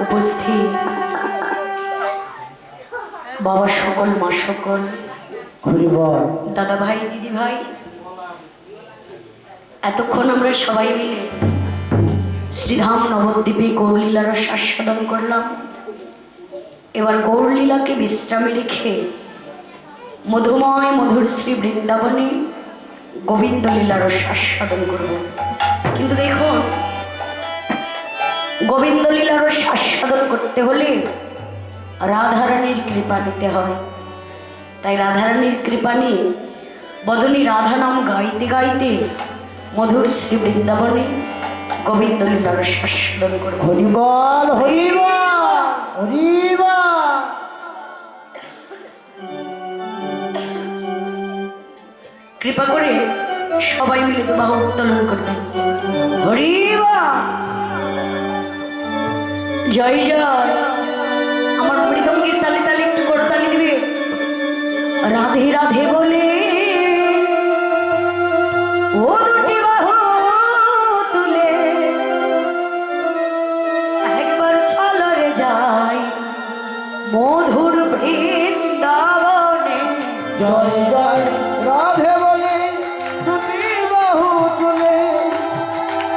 উপস্থিত বাবা সকল, মা সকল, দাদা ভাই, দিদি ভাই, এতক্ষণ আমরা সবাই মিলে শ্রীধাম নবদ্বীপে গৌরলীলার আস্বাদন করলাম। এবার গৌরলীলাকে বিশ্রামে রেখে মধুময় মধুর শ্রী বৃন্দাবনে গোবিন্দ লীলার আস্বাদন করব। কিন্তু দেখুন, গোবিন্দ লীলার আস্বাদন করতে হলে রাধারানীর কৃপা নিতে হয়। তাই রাধারানীর কৃপা নিয়ে বদনী রাধা নাম গাইতে গাইতে মধুর শ্রী বৃন্দাবনে গোবিন্দ লীলার আস্বাদন করব। হরিবল হরিবল হরিবল। কৃপা করে সবাই মিলে বাহু উত্তোলন করবেন। হরিবল, জয় জয়। আমার মৃদঙ্গের তালে তালে একটু করতালি দিবে। রাধে রাধে বলে ও দুটি বাহু তুলে একবার চলরে যাই মধুর বৃন্দাবনে। জয় জয় রাধে বলে দুটি বাহু তুলে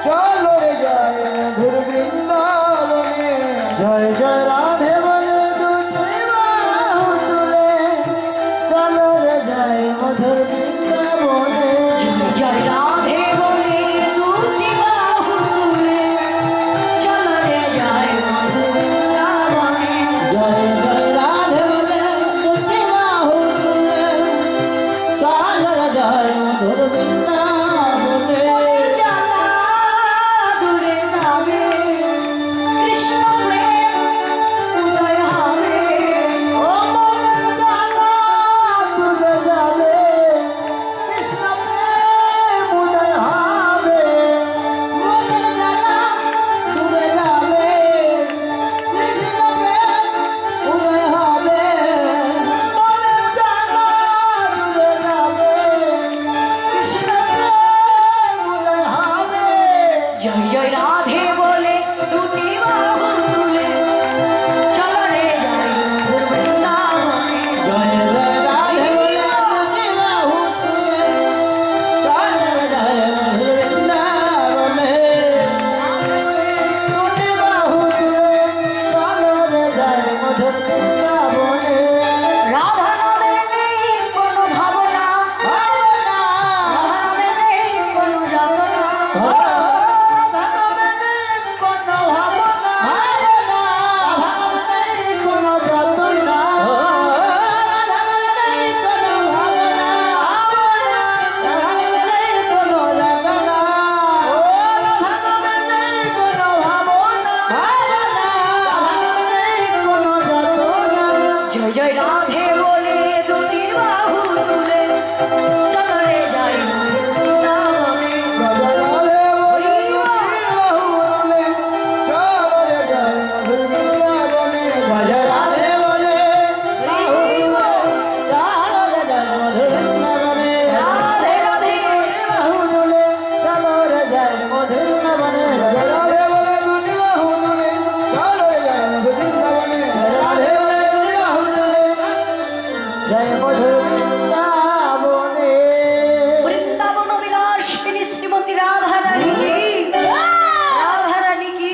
চলো রে যায় মধুর বৃন্দাবনে। জয় জয় রাধে বলে দুটি বাহু তুলে চলো রে যায় মধুর বৃন্দাবনে। জয় রাধে বলে দুটি বাহু তুলে চলরে যাই মধুর বৃন্দাবনে। জয় জয় রাধে বলে দুটি বাহু তুলে চলো রে যায় মধুর বৃন্দাবনে। দূরে যাবে কৃষ্ণ প্রেম উদয় হবে। ও মন জানা তুলে যাবে কৃষ্ণ প্রেম উদয় হবে। মন জানা তুলে যাবে কৃষ্ণ প্রেম উদয় হবে। মন জানা তুলে যাবে কৃষ্ণ প্রেম উদয় হবে। জয় জয় রাধে বলে দুটি বাহু তুলে চলরে যাই মধুর বৃন্দাবনে। জয় জয় রাধে বলে দুটি বাহু তুলে চলো রে যায় মধুর বৃন্দাবনে। দুটি বাহু তুলে চলো রে যায় মধুর বৃন্দাবনে। রাধা নামে নেই কোনো ভাবনা, ভাবনা রাধা নামে নেই কোনো যাতনা, রাধা নামে নেই কোনো ভাবনা, রাধা নামে নেই কোনো যাতনা, রাধা নামে নেই কোনো ভাবনা, রাধা নামে নেই কোনো যাতনা, রাধা নামে নেই কোনো ভাবনা, রাধা নামে নেই কোনো যাতনা। জয় জয় রাধে বলে দুটি বাহু তুলে চলরে যাই মধুর বৃন্দাবনে। রাধে রাধে জয় মধুর বৃন্দাবনে। বৃন্দাবন বিলাসিনী শ্রীমতী রাধা রানী কি, রাধা রানী কি,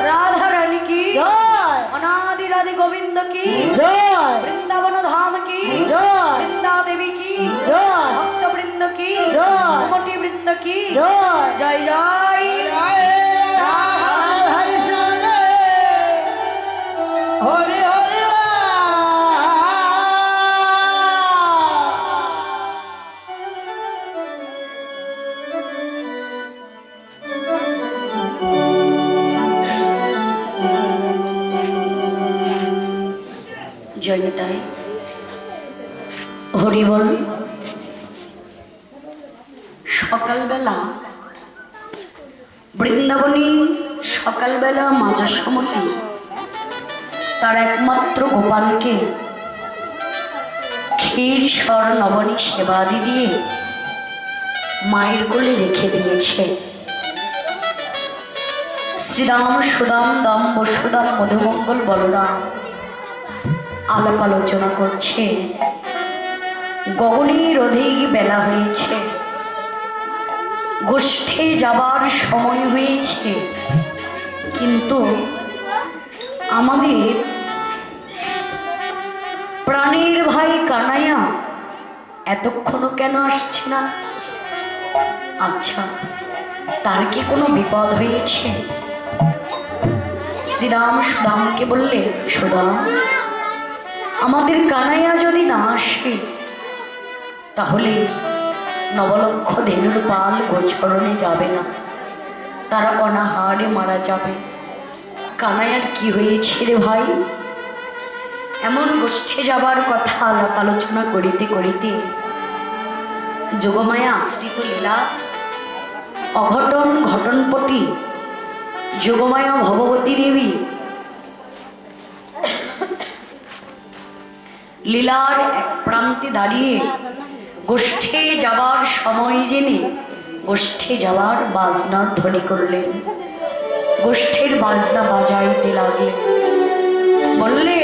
রাধা রানী কি, জয় অনাদি রাধে গোবিন্দ কি, জয় বৃন্দাবন ধাম কি, জয় বৃন্দা দেবী কি, জয় ভক্ত বৃন্দ কি, জয় কোটি বৃন্দ কি, জয় জয় জয়। হরি হরি জয় নিতাই, হরি বল। সকালবেলা বৃন্দাবনী, সকালবেলা মাজা সমতি তার একমাত্র গোপালকে ক্ষীর স্বর নবনী সেবাদি দিয়ে মায়ের কোলে রেখে দিয়েছে। শ্রীরাম সুদাম দাম বসুদাম মধুমঙ্গল বলরাম আলাপ আলোচনা করছে। গগনের অধিক বেলা হয়েছে, গোষ্ঠে যাবার সময় হয়েছে, কিন্তু আমাদের প্রাণের ভাই কানাইয়া এতক্ষণও কেন আসছে না? আচ্ছা, তার কি কোনো বিপদ হয়েছে? শ্রীরাম সুদামকে বললে, সুদাম, আমাদের কানাইয়া যদি না আসে তাহলে নবলক্ষ ধেনুর পাল গোচরণে যাবে না, তারা অনাহারে মারা যাবে। কানাইয়ার কি হয়েছে রে ভাই? এমন গোষ্ঠে যাবার কথা আলাপ আলোচনা করিতে করিতে যোগমায়া আশ্রিত লীলা অঘটন ঘটনপটি যোগমায়া ভগবতী দেবী লীলার এক প্রান্তে দাঁড়িয়ে গোষ্ঠে যাবার সময় জেনে গোষ্ঠে যাওয়ার বাজনার ধ্বনি করলেন। গোষ্ঠের বাজনা বাজাইতে লাগলেন, বললে,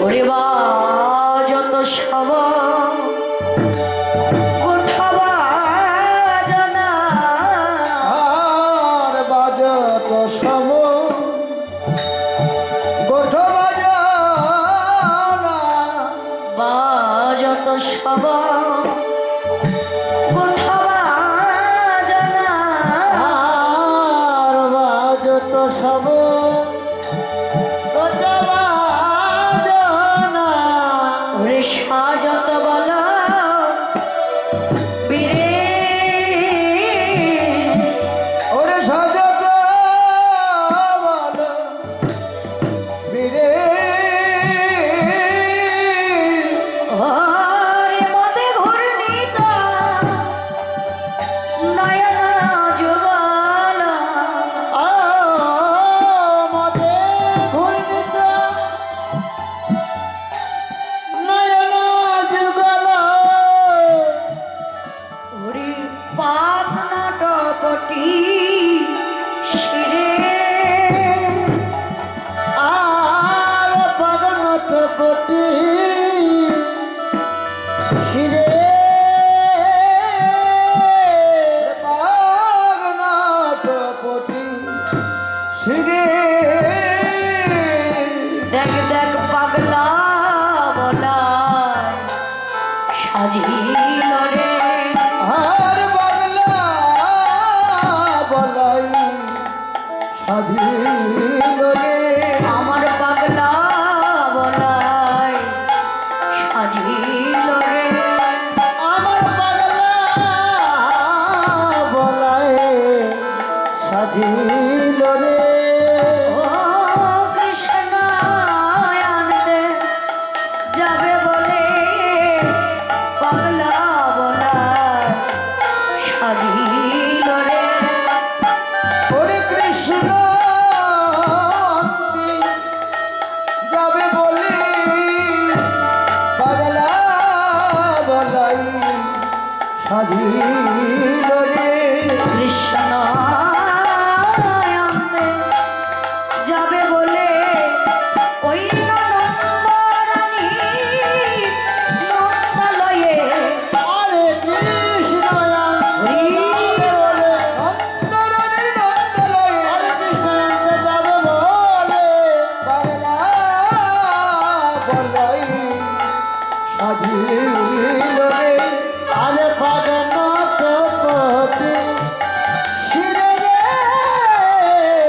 ওরে বাজত সব কোঠা বাজনা, আর বাজত সব গোঠা বাজনা, বাজত সব কোঠা বাজনা, আর বাজত সব গোঠা বাজনা, ওরে সাজত বল বীরে, ওরে সাজত বল বীরে, ওরে মদে ঘূর্ণিত নয়না যুগল, মদে ঘূর্ণিত নয়ন যুগল, ওরে পাক নাটকটি শিরে, আর পাগনত কোটি শিরে, পাগনত কোটি শিরে, দেখ দেখ পাগলা বলায় সাজিল রে, আর পাগলা বলাই স্বাধীন রে, আমার পাগলা বলায় সাজিল রে, আমার পাগলা বলাই স্বাধীন রে, ও কৃষ্ণ আনতে যাবে বলে পাগলা বলায় সাজিল রে, ওরে কৃষ্ণ অন্তি যাবে বলি পাগলা বলাই স্বাধীন রে, কৃষ্ণ আনতে যাবে বলে ওই নন্দরানী নন্দালয়ে, আরে কৃষ্ণ অন্তি বলে অন্তরানি নন্দলয়ে, আরে কৃষ্ণ অন্তি যাবে বলে পাগলা বলাই স্বাধীন রে, আরে পাগনত কোটি শিরে রে,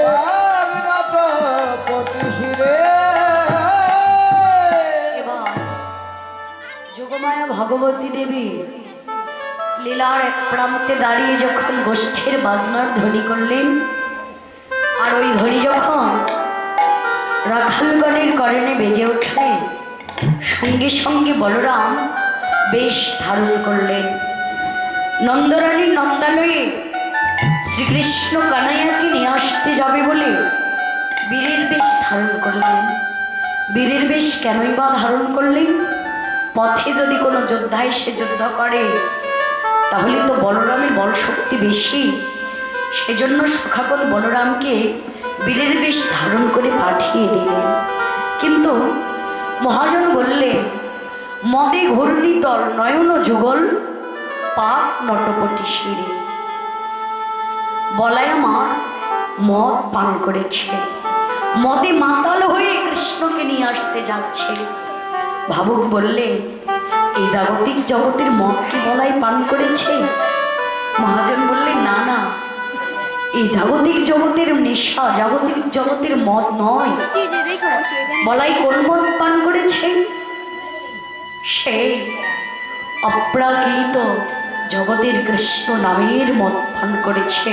পাগনত কোটি শিরে, এবার যোগমায়া ভগবতী দেবী লীলার এক প্রান্তে দাঁড়িয়ে যখন গোষ্ঠীর বাজনার ধ্বনি করলেন, আর ওই ধ্বনি যখন রাখালগণের করণে বেজে উঠলে, সঙ্গে সঙ্গে বলরাম বেশ ধারণ করলেন। নন্দরানীর নন্দালয়ে শ্রীকৃষ্ণ কানাইয়াকে নিয়ে আসতে যাবে বলে বীরের বেশ ধারণ করলেন। বীরের বেশ কেনই বা ধারণ করলেন? পথে যদি কোনো যোদ্ধা এসে যুদ্ধ করে তাহলে তো বলরামের বল শক্তি বেশি, সেজন্য সখাগণ বলরামকে বীরের বেশ ধারণ করে পাঠিয়ে দিলেন। কিন্তু মহাজন বললেন, মদে ঘূর্ণিতল নয়ন যুগল পাক নটপটি শিরে। বলাই আমার মদ পান করেছে, মদে মাতাল হয়ে কৃষ্ণকে নিয়ে আসতে যাচ্ছে। ভাবুক বললেন, এই জাগতিক জগতের মদ কি বলাই পান করেছে? মহাজন বললেন, না না, এই জাগতিক জগতের নেশা, জাগতিক জগতের মদ নয়। বলাই কোন মদ পান করেছে? সেই অপ্রাকৃত জগতের কৃষ্ণ নামের মদ পান করেছে।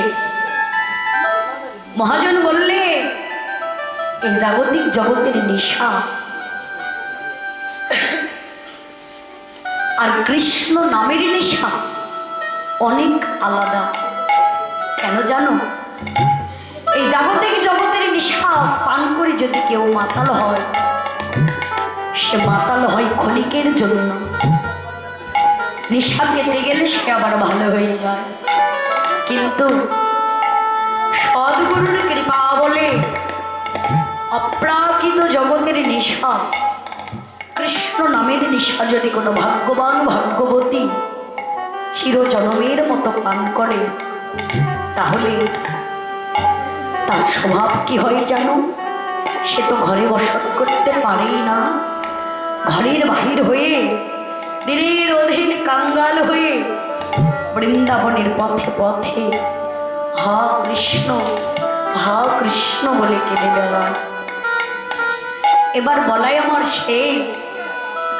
মহাজন বললে, এই জাগতিক জগতের নেশা আর কৃষ্ণ নামের নেশা অনেক আলাদা। কেন জানো? এই জাগতিক জগতের নেশা পান করে যদি কেউ মাতাল হয়, সে মাতাল হয় ক্ষণিকের জন্য। নেশা কেটে গেলে সে আবার ভালো হয়ে যায়। কিন্তু সদ্গুরুর কৃপা বলে অপ্রাকৃত জগতের নেশা, কৃষ্ণ নামের নেশা যদি কোনো ভাগ্যবান ভাগ্যবতী চিরজনমের মতো পান করে, তাহলে তার স্বভাব কি হয় জানো? সে তো ঘরে বসত করতে পারেই না, ঘরের বাহির হয়ে দিনের অধীন কাঙ্গাল হয়ে বৃন্দাবনের পথে পথে হা কৃষ্ণ বলে কেঁদে বেড়ায়। এবার বলাই আমার সেই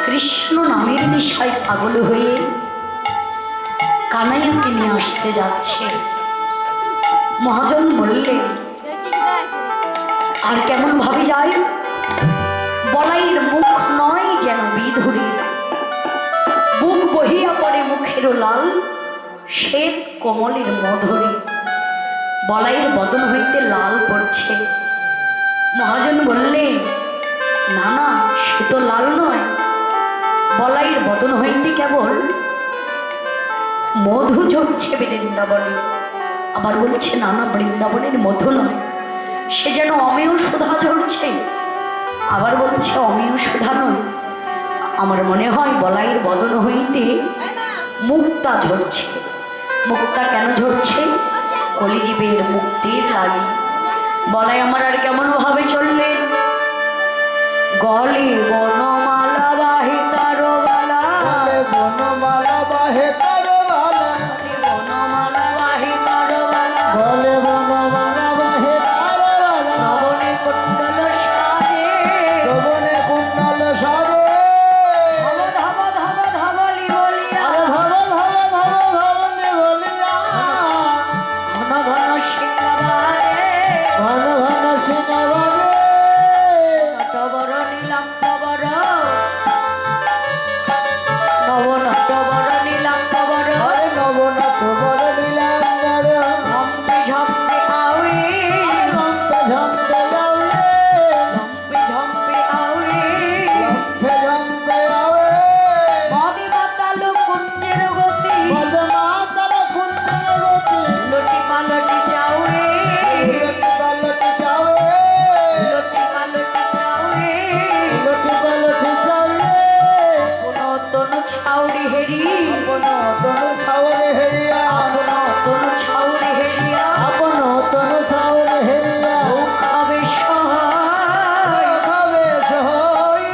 কৃষ্ণ নামের নেশায় পাগল হয়ে কানাইয়াকে নিয়ে আসতে যাচ্ছে। মহাজন বললেন, আর কেমন ভাবে যায়? বলাইয়ের মুখ নয় যেন বিধুরি, বুক বহিয়া পড়ে মুখেরও লাল, শ্বেত কোমলের মধুরী। বলাইয়ের বদন হইতে লাল পড়ছে। মহাজন বললেন, না না, সে তো লাল নয়, বলাইয়ের বদন হইতে কেবল মধু ঝরছে বৃন্দাবনে। আবার বলছে, না না, বৃন্দাবনের মধু নয়, সে যেন অমেয় সুধা ঝরছে। আবার বলছে, অমেয় সুধা নয়, আমার মনে হয় বলাইয়ের বদন হইতে মুক্তা ঝরছে। মুক্তা কেন ঝরছে? কলিজীবের মুক্তির লাগি। বলাই আমার আর কেমন ভাবে চললে, গলে বনমালা বাহে তারো বালা, বনমালা বাহে তারো বালা, বনমালা বাহে তারো বালা, বলে বনমালা বাহে তারো বালা, শ্রবণে কুণ্ডল সারে, শ্রবণে কুণ্ডল সারে, ধব ধব ধব ধবলি বলিয়া, আরে ধব ধব ধব ধবলি বলিয়া, ঘন ঘন সিংহাবারে, ঘন ঘন সিংহাবারে, নটবর নীলাম্বর, নবনটবর নীলাম্বর, আরে নবনাথ বর নীলাম্বর, ঝম্পে ঝম্পে আউরে, ঝম্পে ঝম্পে যাওলে, ঝম্পে ঝম্পে আউরে, ঝম্পে ঝম্পে আওয়ে, মদি মাতাল কুঞ্জের গতি, পদ্মাতল কুঞ্জের গতি, লটি পালটি চাউরে, লটি পালটি যাওয়ে, লটি পালটি চাউরে, লটি পালটি যাওলে, পুনতন ছাউরি হেরি, আপন তনু ছাওরে হেরিয়া, পুনতন ছাউরি হেরিয়া, আপন তনু ছাওরে হেরিয়া, খাবে সহায়, খাবে সহায়,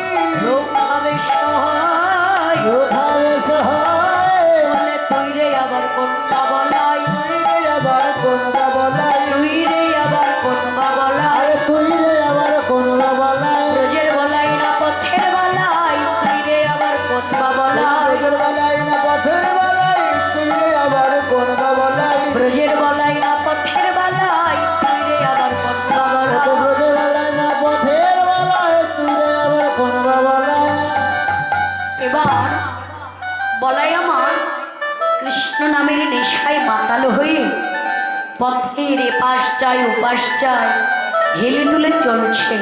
খাবে সহায়, খাবে সহায়, বলে তুই রে আবার কোনটা বলাই, তুই রে আবার কোন বাবলাই, তুই রে আবার কোন বলাই, আরে তুই রে আবার কোন বাবলাই, রোজের বলাই না পথের বলাই, তুই রে আবার কোন বলাই, ব্রজের বালাই না পথের বালাই, তুই রে আবার কোন বাবলাই, ব্রজের বলাই না পথের বলাই, তুই রে আবার কোন তো বলাই। ব্রজের বালাই না পথের বালাই, তুই রে আবার কোন বাবলাই। এবার বলাই আমার কৃষ্ণ নামের নেশায় মাতাল হয়ে পথের এপাশ যায় ওপাশ যায় হেলে দুলে চলছে।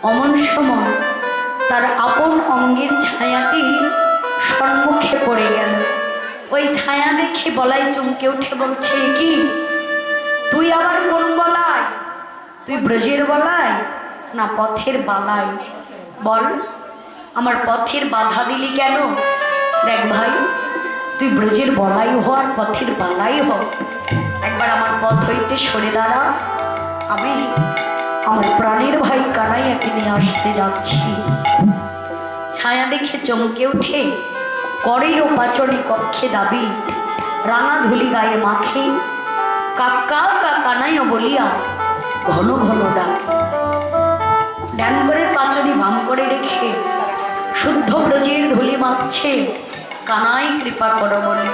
অমন সময় তার আপন অঙ্গের ছায়াটি সম্মুখে পড়ে গেল। ওই ছায়া দেখে বলাই চমকে উঠে বলছে, কি তুই আবার কোন বলায়? তুই ব্রজের বলায় না পথের বালাই? বল, আমার পথের বাধা দিলি কেন? দেখ ভাই, তুই ব্রজের বলাই হ আর পথের বালাই হ, একবার আমার পথ হইতে সরে দাঁড়া। আমি আমার প্রাণের ভাই কানাইয়াকে নিয়ে আসতে যাচ্ছি। ছায়া দেখে চমকে উঠে করেই ও পাচনে কক্ষে দাবি, রাঙা ধুলি গায়ে মাখে, কাকা কা কানাইয়া বলিয়া ঘন ঘন ডাক। ডান করে পাচনি বাম করে রেখে শুদ্ধ ব্রজের ধুলি মাখছে, কানাই কৃপা করো বলে।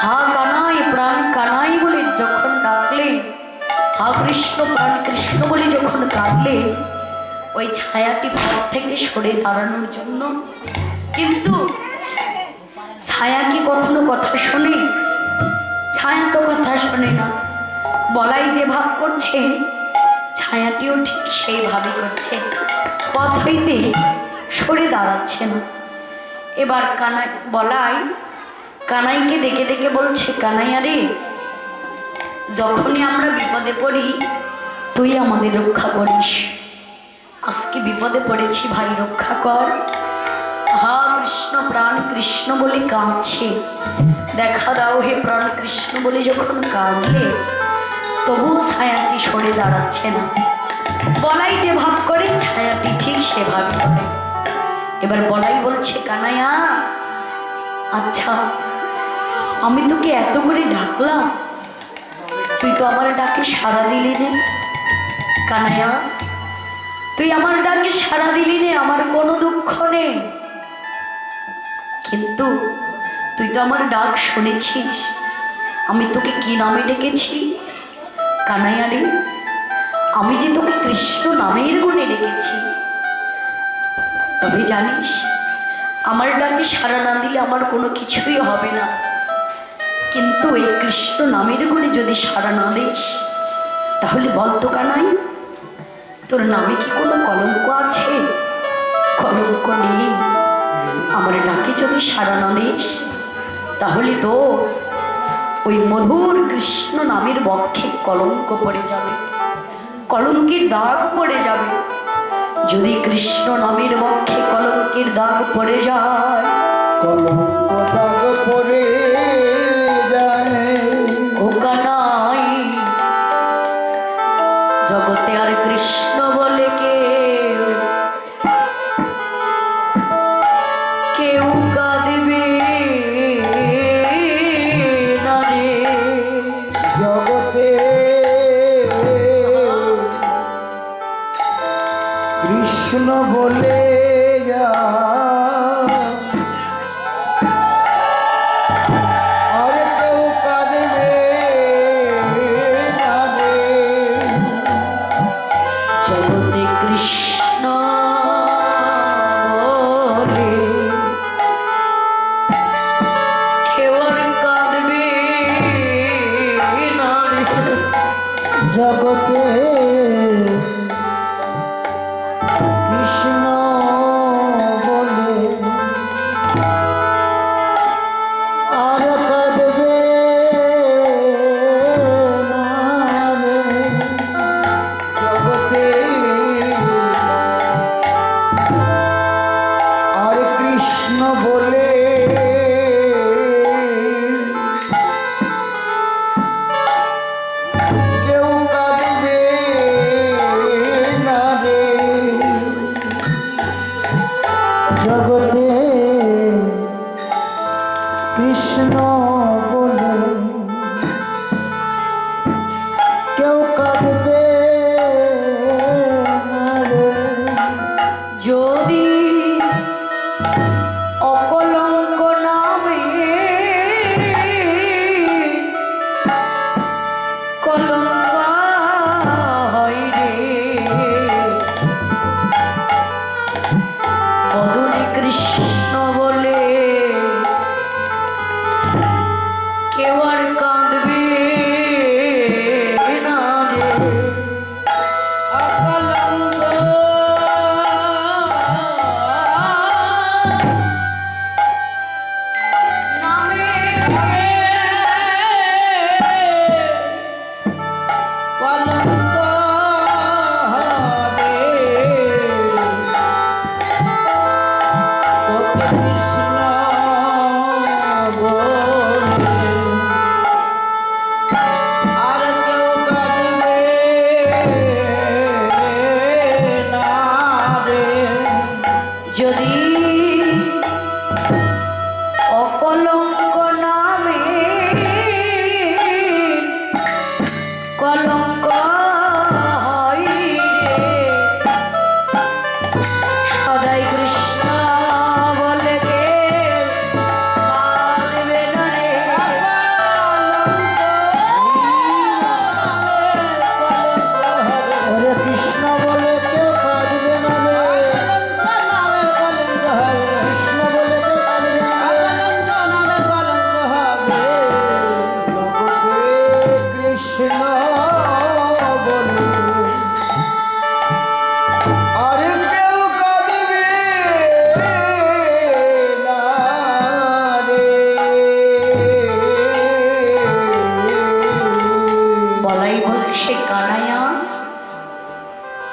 হা কানাই প্রাণ কানাই বলে যখন ডাকলে, হা কৃষ্ণ প্রাণ কৃষ্ণ বলে যখন কাঁদলে, ওই ছায়াটি পথ থেকে সরে দাঁড়ানোর জন্য। কিন্তু ছায়া কি কখনো কথা শোনে? ছায়া তো কথা শোনে না। বলাই যে ভাব করছে, ছায়াটিও ঠিক সেইভাবে করছে, পথ হইতে সরে দাঁড়াচ্ছে না। এবার কানাই বলাই কানাইকে ডেকে ডেকে বলছে, কানাইয়া রে, যখনই আমরা বিপদে পড়ি তুই আমাদের রক্ষা করিস। আজকে বিপদে পড়েছি ভাই, রক্ষা কর। হা কৃষ্ণ প্রাণ কৃষ্ণ বলে কাঁদছে, দেখা দাও হে প্রাণ কৃষ্ণ বলে যখন কাঁদলে, তবু ছায়াটি সরে দাঁড়াচ্ছে না। বলাই যে ভাব করে ছায়াটি ঠিক সেভাবে করে। এবার বলাই বলছে, কানাইয়া আচ্ছা, আমি তোকে এত করে ডাকলাম, তুই তো আমার ডাকে সাড়া দিলি নে। কানাইয়া, তুই আমার ডাকে সাড়া দিলি নে, আমার কোনো দুঃখ নেই, কিন্তু তুই তো আমার ডাক শুনেছিস। আমি তোকে কি নামে ডেকেছি? কানাইয়া রে, আমি যে তোকে কৃষ্ণ নামের গুণে ডেকেছি। তবে জানিস, আমার ডাকে সাড়া না দিলে আমার কোনো কিছুই হবে না, কিন্তু এই কৃষ্ণ নামের গুণে যদি সাড়া না দিস, তাহলে বলতো কানাই, তোর নামে কি কোনো কলঙ্ক আছে? কলঙ্ক নেই। আমার ডাকে যদি সাড়া না দিস, তাহলে তো ওই মধুর কৃষ্ণ নামের বক্ষে কলঙ্ক পড়ে যাবে, কলঙ্কের দাগ পড়ে যাবে। যদি কৃষ্ণ নামের বক্ষে কলঙ্কের দাগ পড়ে যায়, কলঙ্ক দাগ পড়ে যায়, ও কানাই, জগতে আর কৃষ্ণ বলে কেউ কাঁদবে না রে। জগতে কৃষ্ণ বলে আর কেউ কাঁদবে না রে। জগতে কৃষ্ণ বলে কেউ আর কাঁদবে না রে। জগতে কৃষ্ণ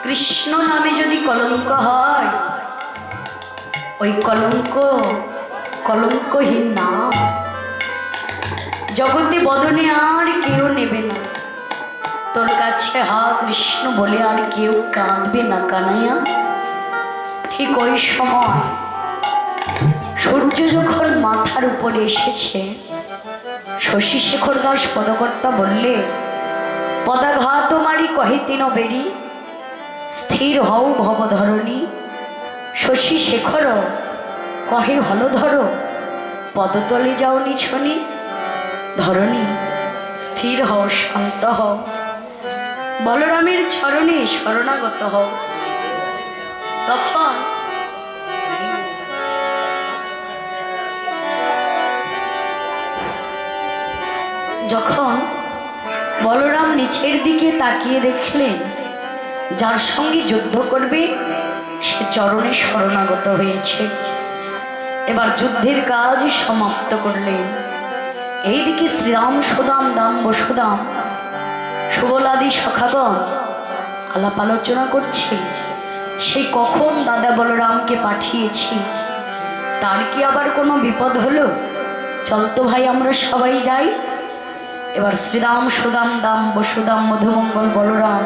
কৃষ্ণ নামে যদি কলঙ্ক হয়, ওই কলঙ্কহীন নাম জগতে বদনে আর কেউ নেবে না। তোর কাছে হা কৃষ্ণ বলে আর কেউ কাঁদবে না কানাইয়া। ঠিক ওই সময় সূর্য যখন মাথার উপরে এসেছে, শশী শেখর দাস পদকর্তা বললে, পদাঘাত মারি কহে তিন বেরি, স্থির হও ভবধরণী। শশী শেখর কহে হলধর, পদতলে যাও নিছনি। ধরণী স্থির হও, শান্ত হও, বলরামের চরণে শরণাগত হও। তখন যখন বলরাম নিচের দিকে তাকিয়ে দেখলেন যার সঙ্গে যুদ্ধ করবে সে চরণে শরণাগত হয়েছে, এবার যুদ্ধের কাজ সমাপ্ত করলেন। এইদিকে শ্রীরাম সুদাম দাম বসুদাম সুবলাদি সখাগণ আলাপ আলোচনা করছে, সেই কখন দাদা বলরামকে পাঠিয়েছি, তার কি আবার কোনো বিপদ হলো? চল তো ভাই আমরা সবাই যাই। এবার শ্রীরাম সুদাম দাম বসুদাম মধুমঙ্গল বলরাম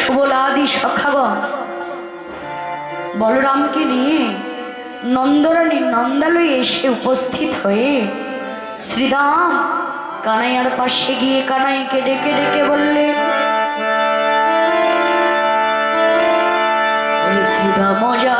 সুবলাদি সখাগণ বলরামকে নিয়ে নন্দরানীর নন্দালয়ে এসে উপস্থিত হয়ে শ্রীরাম কানাইয়ার পাশে গিয়ে কানাইকে ডেকে ডেকে বললে, শ্রীরাম যা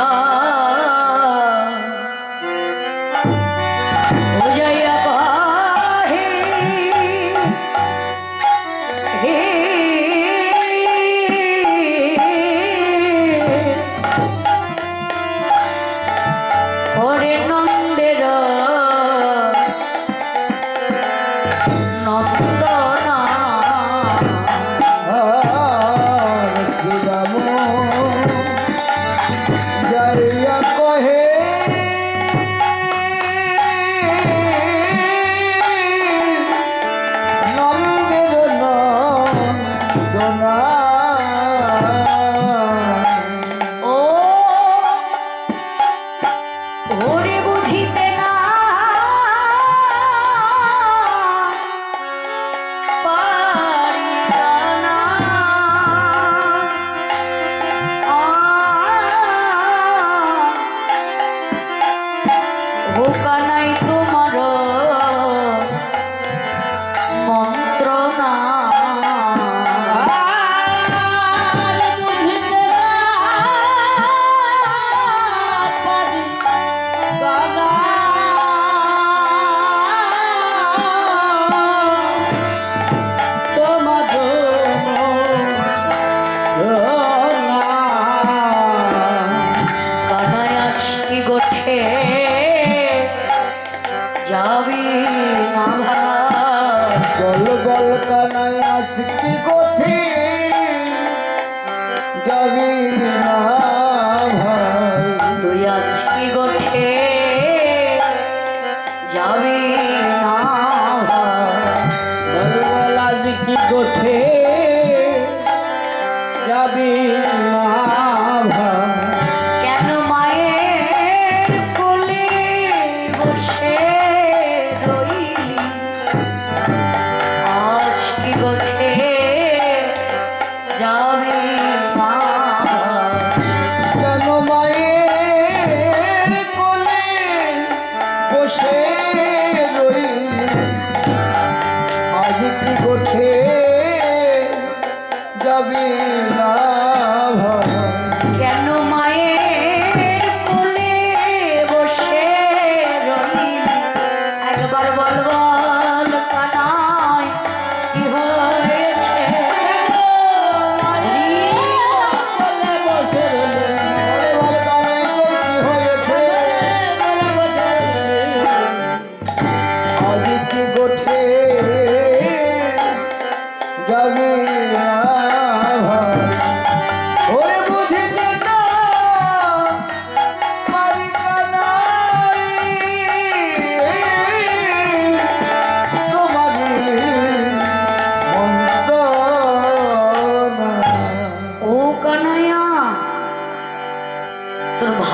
যাবি না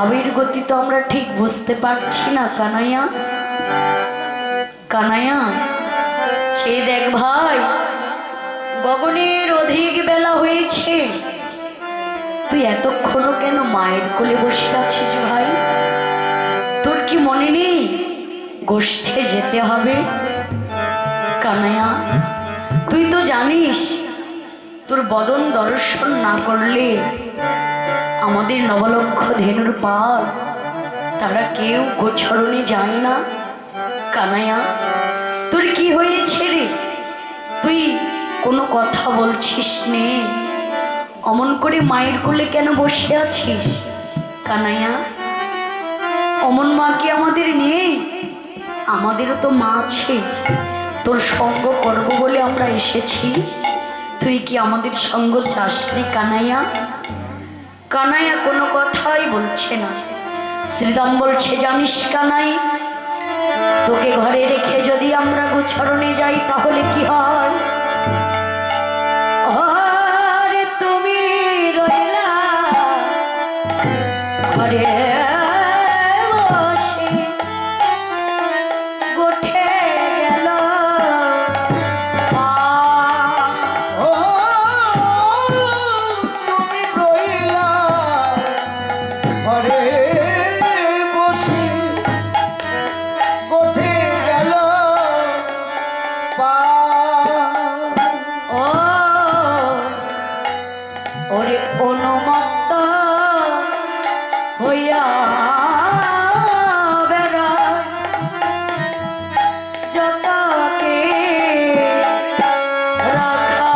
ভাবের গতি তো আমরা ঠিক বুঝতে পারছি না কানাইয়া। কানাইয়া, সে দেখ ভাই, গগনের অধিক বেলা হয়েছে, তুই এতক্ষণও কেন মায়ের কোলে বসে আছিস ভাই? তোর কি মনে নেই গোষ্ঠে যেতে হবে? কানাইয়া, তুই তো জানিস তোর বদন দর্শন না করলে আমাদের নবলক্ষ ধেনুর পাল তারা কেউ গোচরণে যায় না। কানাইয়া, তোর কি হয়েছে রে? তুই কোনো কথা বলছিস নে, অমন করে মায়ের কোলে কেন বসে আছিস? কানাইয়া, অমন মা কি আমাদের নেই? আমাদেরও তো মা আছে। তোর সঙ্গ করব বলে আমরা এসেছি, তুই কি আমাদের সঙ্গ চাসনি কানাইয়া? কানাইয়া কোনো কথাই বলছে না। শ্রীরাম বলছে, জানিস কানাই, তোকে ঘরে রেখে যদি আমরা গোচরণে যাই তাহলে কি হয়? আরে তুমি রইলা ঘরে বসে, গোঠে গেল ও তুমি রইলা ঘরে বসে, গোঠে গেল পা। ও ওরে অনুমত্ত হইয়া বেড়ায় যতকে রাখা।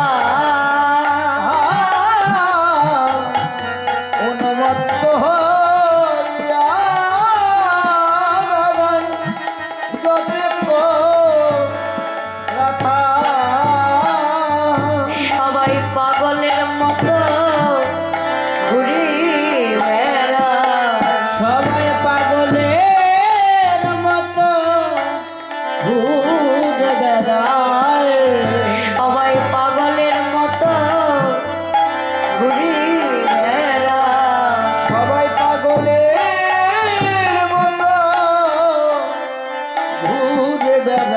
উন্মত্ত হইয়া বেড়ায় যতক রাখা। সবাই পাগলের মতো ঘুরে বেড়ায়। সবাই পাগলের মতো ঘুরে বেড়ায়। সবাই পাগলের মতো ঘুরে বেড়ায়। সবাই পাগলের মতো ঘুরে বেড়ায়।